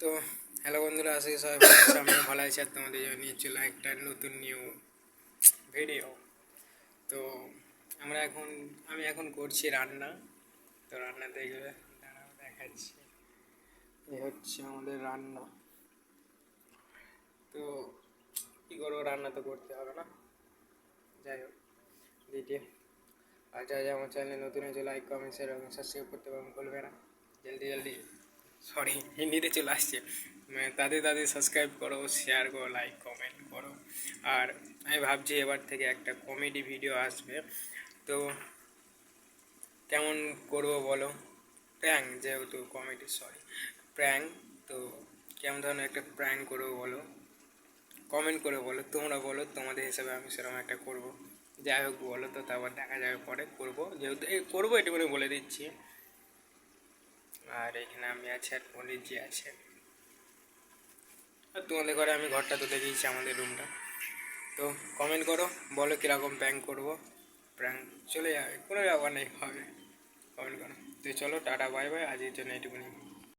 তো হ্যালো বন্ধুরা, আজকে সবাই ভালো আছো, আমিও ভালো আছি। আর তোমাদের জন্য নিয়ে চলো একটা নতুন নিউ ভিডিও। তো আমি এখন করছি রান্না। তো রান্না দেখবে, দাঁড়াও দেখাচ্ছি। এই হচ্ছে আমাদের রান্না। তো কী করবো, রান্না তো করতে হবে না। যাই হোক, দ্বিতীয় আর যা আমার চ্যানেলে নতুন হয়েছে লাইক কমেন্ট শেয়ার এবং সাবস্ক্রাইব করতে পারবেন, বলবে না জলদি জলদি, সরি হিন্দিতে চলে আসছে, মানে তাদের সাবস্ক্রাইব করো, শেয়ার করো, লাইক কমেন্ট করো। আর আমি ভাবছি এবার থেকে একটা কমেডি ভিডিও আসবে। তো কেমন করবো বলো? প্র্যাঙ্ক, যেহেতু কমেডি, সরি প্র্যাঙ্ক। তো কেমন ধরনের একটা প্র্যাঙ্ক করবো বলো, কমেন্ট করে বলো, তোমরা বলো তোমাদের হিসাবে আমি সেরকম একটা করবো। যাই হোক বলো, তো তারপর দেখা যাবে, পরে করবো, যেহেতু করবো এটুকুনি বলে দিচ্ছি। আর এখানে আমি আছি আর পণ্ডিতজি আছে। আর তোমাদের ঘরে আমি ঘরটা তো দেখেইছি, আমাদের রুমটা। তো কমেন্ট করো, বলো কীরকম প্র্যাঙ্ক করবো। প্র্যাঙ্ক চলে যাবে, কোনো ব্যাপার নেই, হবে। কমেন্ট করো। তো চলো টাটা, বাই বাই, আজকের জন্য এইটুকুনি।